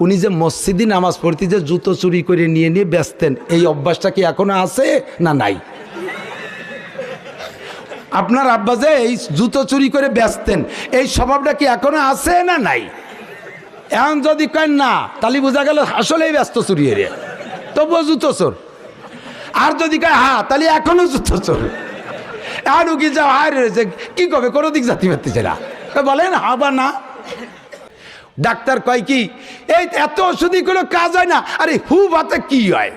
উনি যে মসজিদে নামাজ পড়তে যে জুতো চুরি করে নিয়ে নিয়ে বেচতেন, এই অভ্যাসটা কি এখনো আছে না নাই? আপনার আব্বা যে এই জুতো চুরি করে বেচতেন, এই স্বভাবটা কি এখনো আছে না নাই? এখন যদি কয় না, তাহলে বোঝা গেল আসলেই ব্যস্ত চুরি রে, তবুও জুতো চোর। আর যদি কয় হ্যাঁ, তাহলে এখনো জুতো চোর। এখন উকি যাও হায় রয়েছে, কি কবে কোনো দিক জাতি পারতেছে না, বলেন হ্যাঁ বা না? ডাক্তার কয় কি এই এত ওষুধই কোনো কাজ হয় না, আরে হু বাতে কি হয়?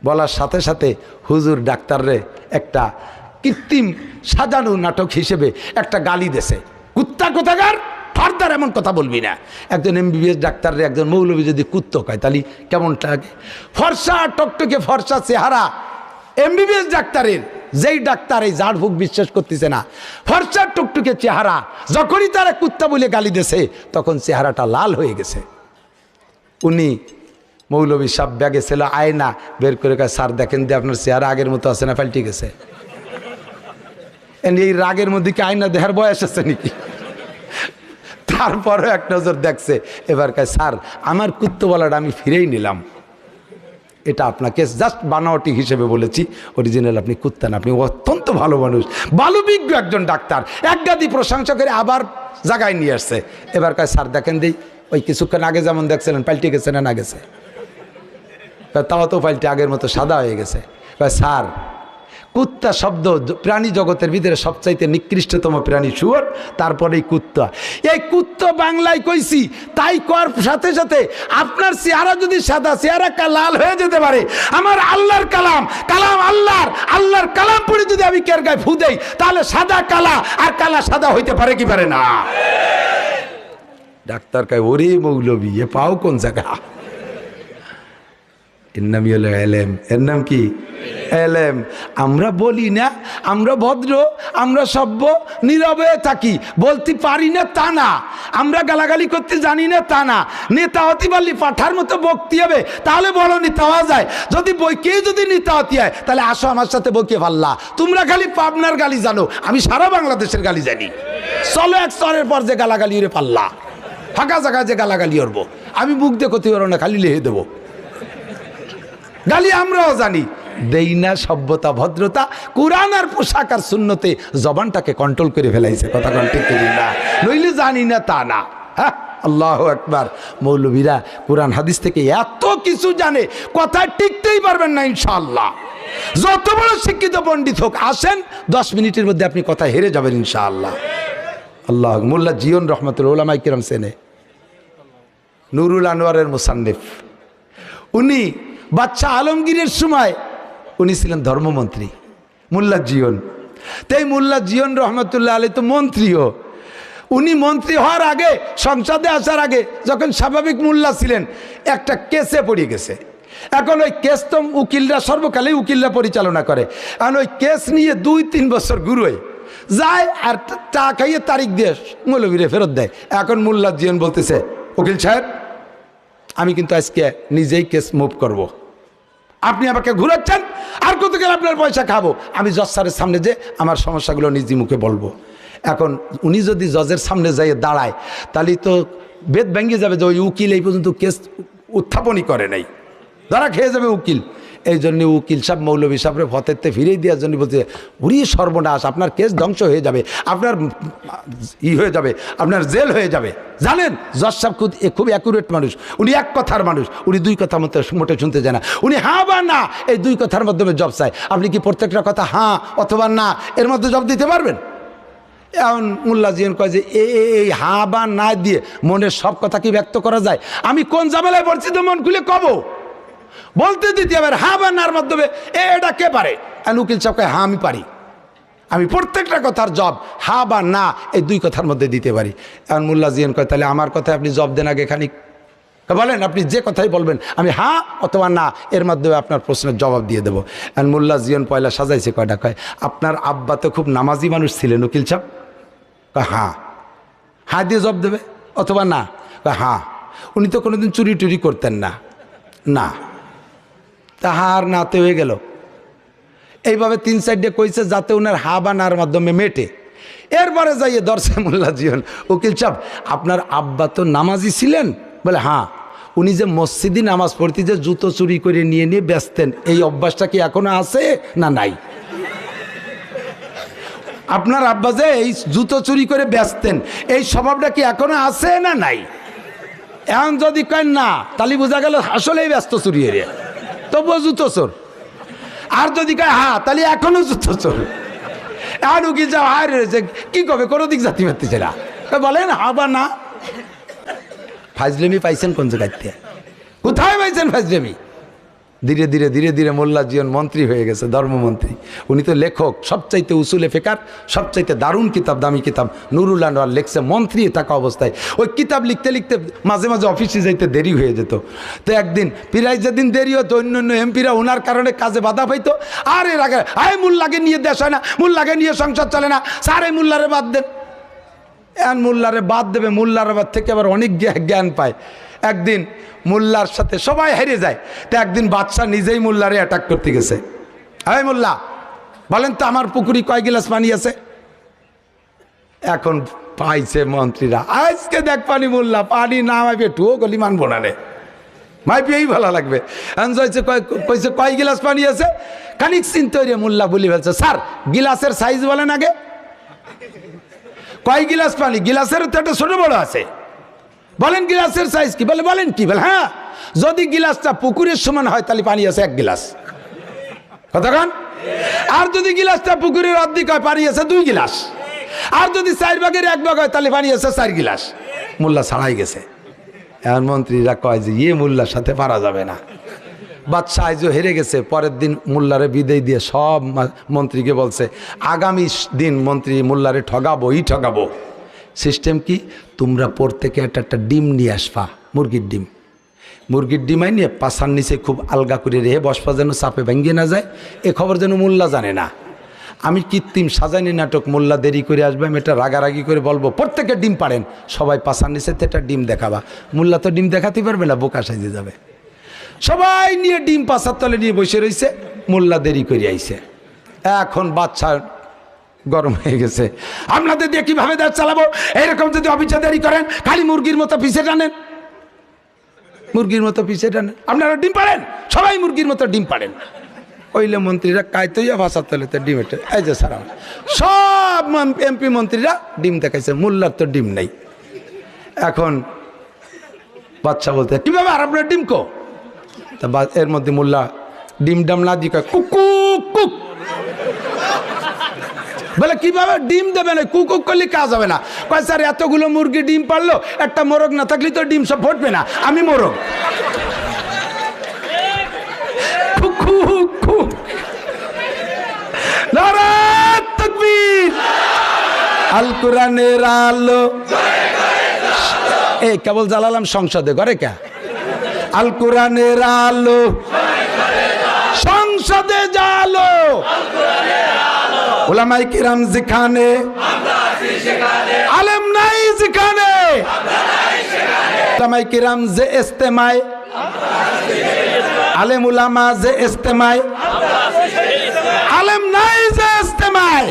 বলার সাথে সাথে হুজুর ডাক্তাররে একটা কৃত্রিম সাজানো নাটক হিসেবে একটা গালি দেছে, কুত্তা কোথাকার, ফার্দার এমন কথা বলবি না। একজন এমবিবিএস ডাক্তাররে একজন মৌলবী যদি কুত্তো কয়, তাহলে কেমন লাগে? ফর্সা টকটকে ফর্সা চেহারা এমবিবিএস ডাক্তারের, যেই ডাক্তার এই ঝাড়ফুঁক বিশ্বাস করতেছে না, ফর্সা টুকটুকে চেহারা, যখনই তারা কুত্তা বলে গালি দিয়েছে তখন চেহারাটা লাল হয়ে গেছে। উনি মৌলবী সাহেব ব্যাগে ছিল আয়না বের করে কয়, স্যার দেখেন দিয়ে আপনার চেহারা আগের মতো আছে না পাল্টে গেছে? এই রাগের মধ্যে কি আয়না দেখার বয়স আছে নাকি? তারপরে এক নজর দেখছে, এবার কয় স্যার আমার কুত্তো বলাটা আমি ফিরেই নিলাম, এটা আপনাকে জাস্ট বানাওয়াটি হিসেবে বলেছি, অরিজিনাল আপনি কুত্তা না, আপনি অত্যন্ত ভালো মানুষ, ভালো বিজ্ঞ একজন ডাক্তার। একগাদি প্রশংসা করে আবার জায়গায় নিয়ে আসছে। এবার কয় স্যার দেখেন দিই, ওই কিছুক্ষণ আগে যেমন দেখছিলেন পাল্টে গেছে না না গেছে? তাও তো পাল্টে আগের মতো সাদা হয়ে গেছে। কয় স্যার কুত্তা শব্দ প্রাণী জগতের ভিতরে সবচাইতে নিকৃষ্টতম প্রাণী শুয়োর, তারপরেই কুত্তা। এই কুত্তা বাংলায় কইছি, তাই কর সাথে সাথে আপনার চেহারা যদি সাদা, চেহারা লাল হয়ে যেতে পারে। আমার আল্লাহর কালাম, কালাম আল্লাহর কালাম পড়ে যদি আমি কের গায়ে ফু দেই, তাহলে সাদা কালা আর কালা সাদা হইতে পারে কি পারে না? ডাক্তার কয় ওরে মৌলবী, এ পাও কোন জায়গা? এর নামই হলো এলেম। এর নাম কি? এলেম। আমরা বলি না আমরা ভদ্র, আমরা সভ্য, নীরবে থাকি, বলতে পারি না তা না, আমরা গালাগালি করতে জানি না তা না। নেতা হতে পারলি পাঠার মতো বকতে হবে, তাহলে বলো নেতা হওয়া যায়। যদি বইকে যদি নেতা হতে হয়, তাহলে আসো আমার সাথে বকে পাল্লা। তোমরা খালি পাবনার গালি জানো, আমি সারা বাংলাদেশের গালি জানি। চলো এক স্তরের পর যে গালাগালি ওরে পাল্লা, ফাঁকা জায়গায় যে গালাগালি করবো, আমি মুখ দিয়ে করতে পারবো না, খালি লেহে দেবো গালি। আমরাও জানি, দেই না সভ্যতা ভদ্রতা, কোরআন আর পোশাক আর সুন্নতে জবানটাকে কন্ট্রোল করে ফেলাইছে। কথা ঠিক করি না, নইলে জানি না তা না। হ্যাঁ, আল্লাহু আকবার। মৌলবীরা কোরআন হাদিস থেকে এত কিছু জানে, কথায় টিকতেই পারবেন না ইনশাআল্লাহ। যত বড় শিক্ষিত পণ্ডিত হোক, আসেন 10 মিনিটের মধ্যে আপনি কথা হেরে যাবেন ইনশাআল্লাহ। আল্লাহ। মোল্লা জিয়ন রহমতুল্লাহ, উলামায়ে কিরাম চেনে, নুরুল আনোয়ারের মুসান্নিফ। উনি বাদশা আলমগীরের সময় উনি ছিলেন ধর্মমন্ত্রী, মোল্লা জিয়ন। তাই মোল্লা জিয়ন রহমতুল্লাহ আলাইহি তো মন্ত্রীও। উনি মন্ত্রী হওয়ার আগে, সংসদে আসার আগে, যখন স্বাভাবিক মোল্লা ছিলেন, একটা কেসে পড়ে গেছে। এখন ওই কেস তো উকিলরা সর্বকালেই উকিলরা পরিচালনা করে। এখন ওই কেস নিয়ে 2-3 বছর ঘুরোয় যায় আর চা খাইয়ে তারিখ দিয়ে মৌলবীরে ফেরত দেয়। এখন মোল্লা জিয়ন বলতেছে, উকিল সাহেব আমি কিন্তু আজকে নিজেই কেস মুভ করব, আপনি আমাকে ঘুরাচ্ছেন, আর কত গেলে আপনার পয়সা খাবো, আমি জজ স্যারের সামনে যে আমার সমস্যাগুলো নিজে মুখে বলবো। এখন উনি যদি জজের সামনে যাই দাঁড়ায়, তাহলে তো বেদ ভেঙে যাবে যে ওই উকিল এই পর্যন্ত কেস উত্থাপনই করে নাই, ধরা খেয়ে যাবে উকিল। এই জন্য উকিল সাহেব মৌলবী সাহেবের ফতেরতে ফিরিয়ে দেওয়ার জন্য বলছে, উড়ি সর্বনাশ, আপনার কেস ধ্বংস হয়ে যাবে, আপনার হয়ে যাবে, আপনার জেল হয়ে যাবে। জানেন জজ সাহেব খুব অ্যাকুরেট মানুষ, উনি এক কথার মানুষ, উনি 2 কথা মোটে শুনতে চায় না। উনি হ্যাঁ বা না এই 2 কথার মাধ্যমে জব চায়। আপনি কি প্রত্যেকটা কথা হ্যাঁ অথবা না এর মধ্যে জব দিতে পারবেন? এখন মোল্লা জিয়ন কয় যে এই হ্যাঁ বা না দিয়ে মনের সব কথা কি ব্যক্ত করা যায়? আমি কোন ঝামেলায় পড়ছি তো মন খুলে কব, বলতে দিতে হবে হ্যাঁ বা নার মাধ্যমে। এটা কে পারে? উকিল সাহেব কয় হ্যাঁ আমি পারি, আমি প্রত্যেকটা কথার জব হ্যাঁ বা না এই 2 কথার মধ্যে দিতে পারি। এখন মোল্লা জিয়ন কয় তাহলে আমার কথায় আপনি জব দেন আগে খানিক, বলেন আপনি যে কথাই বলবেন আমি হ্যাঁ অথবা না এর মাধ্যমে আপনার প্রশ্নের জবাব দিয়ে দেবো। এখন মোল্লা জিয়ন পয়লা সাজাইছে কয়টা, কয় আপনার আব্বা তো খুব নামাজি মানুষ ছিলেন উকিল সাহেব? হ্যাঁ। হ্যাঁ দিয়ে জব দেবে অথবা না? হ্যাঁ। উনি তো কোনোদিন চুরি টুরি করতেন না? না। তাহার নাতে হয়ে গেল। এইভাবে 3-4 কইছে যাতে ওনার হা বা নার মাধ্যমে মেটে। এরপরে যাইয়ে দর্শে মোল্লা জিয়ন, উকিল সাহেব আপনার আব্বা তো নামাজি ছিলেন? বলে হ্যাঁ। উনি যে মসজিদে নামাজ পড়তে যে জুতো চুরি করে নিয়ে নিয়ে বেচতেন, এই অভ্যাসটা কি এখনো আছে না নাই? আপনার আব্বা যে এই জুতো চুরি করে বেচতেন, এই স্বভাবটা কি এখনো আছে না নাই? এখন যদি কেন না, তাহলে বোঝা গেল আসলেই ব্যস্ত চুরি এরিয়া, তবুও জুতো চোর। আর যদি কয় হ্যাঁ, তাহলে এখনো জুতো চোর। এখন কি যাও আর রয়েছে, কি কবে কোনো দিক জাতি পারতেছে না, বলেন হ্যাঁ বা না? ফাজলেমি পাইছেন কোন জায়গাতে? কোথায় পাইছেন ফাজলেমি? ধীরে ধীরে ধীরে ধীরে মোল্লা জীবন মন্ত্রী হয়ে গেছে, ধর্মমন্ত্রী। উনি তো লেখক, সবচাইতে উসুলে ফেকার, সবচাইতে দারুণ কিতাব, দামি কিতাব নুরুল আনোয়ার লেখছে মন্ত্রী থাকা অবস্থায়। ওই কিতাব লিখতে লিখতে মাঝে মাঝে অফিসে যাইতে দেরি হয়ে যেত। তো একদিন প্রায় যেদিন দেরি হতো, অন্য অন্য এমপিরা ওনার কারণে কাজে বাধা পাইতো। আর এর আগে আয় মোল্লাকে নিয়ে দেশ হয় না, মোল্লাকে নিয়ে সংসার চলে না, স্যার এই মোল্লারে বাদ দেন। এখন মোল্লারে বাদ দেবে, মোল্লার বাদ থেকে আবার অনেক জ্ঞান পায়। একদিন মোল্লার সাথে সবাই হেরে যায়, তো একদিন বাদশাহ নিজেই মোল্লারে অ্যাটাক করতে গেছে। এই মোল্লা, বলেন তো আমার পুকুরি কয় গিলাস পানি আছে? এখন পাইছে মন্ত্রীরা, আজকে দেখ পানি, মোল্লা পানি না মাইপে টুও গলি মানবো না রে, মাইপেই ভালো লাগবে। কইছে কয় গিলাস পানি আছে? খানিক চিন্তা রে মোল্লা বলি ফেলছে, স্যার গিলাসের সাইজ বলেন আগে, কয় গিলাস পানি? গিলাসের তো একটা ছোট বড় আছে, বলেন গিলাসের সাইজ কি? বলে বলেন কি? বলে হ্যাঁ, যদি গিলাসটা পুকুরের সমান হয় তাহলে পানি আছে 1 গিলাস, কতক্ষণ? আর যদি গিলাসটা পুকুরের অর্ধেক হয় পানি আছে 2 গিলাস, আর যদি 4 ভাগের 1 ভাগ হয় তাহলে পানি আছে 4 গিলাস। মোল্লা ছাড়াই গেছে। এখন মন্ত্রীরা কয় যে ইয়ে মোল্লার সাথে পারা যাবে না। বাদশাহ আইজও হেরে গেছে। পরের দিন মোল্লারে বিদায় দিয়ে সব মন্ত্রীকে বলছে, আগামী দিন মন্ত্রী মোল্লারে ঠগাবোই ঠগাবো। সিস্টেম কি? তোমরা প্রত্যেকে একটা ডিম নিয়ে আসবা, মুরগির ডিম। মুরগির ডিম আই নিয়ে পাশার নিচে খুব আলগা করে রেখে বসবা, যেন চাপে ভেঙে না যায়। এ খবর যেন মোল্লা জানে না। আমি কৃত্রিম সাজানি নাটক, মোল্লা দেরি করে আসবে, আমি এটা রাগারাগি করে বলবো প্রত্যেকে ডিম পারেন, সবাই পাশার নিচে একটা ডিম দেখাবা। মোল্লা তো ডিম দেখাতে পারবে না, বোকা সাজে যাবে। সবাই নিয়ে ডিম পাশার তলে নিয়ে বসে রয়েছে, মোল্লা দেরি করে আইছে। এখন বাচ্চা গরম হয়ে গেছে, আপনাদের দিয়ে কিভাবে দেশ চালাবো? এরকম যদি অফিসে দেরি করেন, খালি মুরগির মতো পিছে টানেন, মুরগির মতো পিছে টানেন। আপনারা ডিম পারেন, সবাই মুরগির মতো ডিম পারেন। ওইলে মন্ত্রীরা কাইতইয়া ভাষার তলেতে ডিম এটা, এই যে সারা সব এমপি মন্ত্রীরা ডিম দেখাইছে, মোল্লার তো ডিম নেই। এখন বাচ্চা বলতে কিভাবে আর আপনার ডিম কো? তা এর মধ্যে মোল্লা ডিম ডাম না দিয়ে কয় কুকু কুক। বলে কিভাবে ডিম দেবে না? কুকুক করলে কাজ হবে না। কয় স্যার এতগুলো মুরগি ডিম পারলো, একটা মোরগ না থাকলে তো ডিম সব ফুটবে না, আমি মোরগ। নারায়ে তাকবীর, আল কোরআনের আলো। এই কেবল জ্বালালাম সংসদে, ঘরে কে? আল কোরআনের আলো সংসদে জালো, উলামায়ে কিরাম যেখানে, আলেম নাই যেখানে, উলামায়ে কিরাম যে ইস্তেমায়, আলেম উলামা যে ইস্তেমায়, আলেম নাই যে ইস্তেমায়,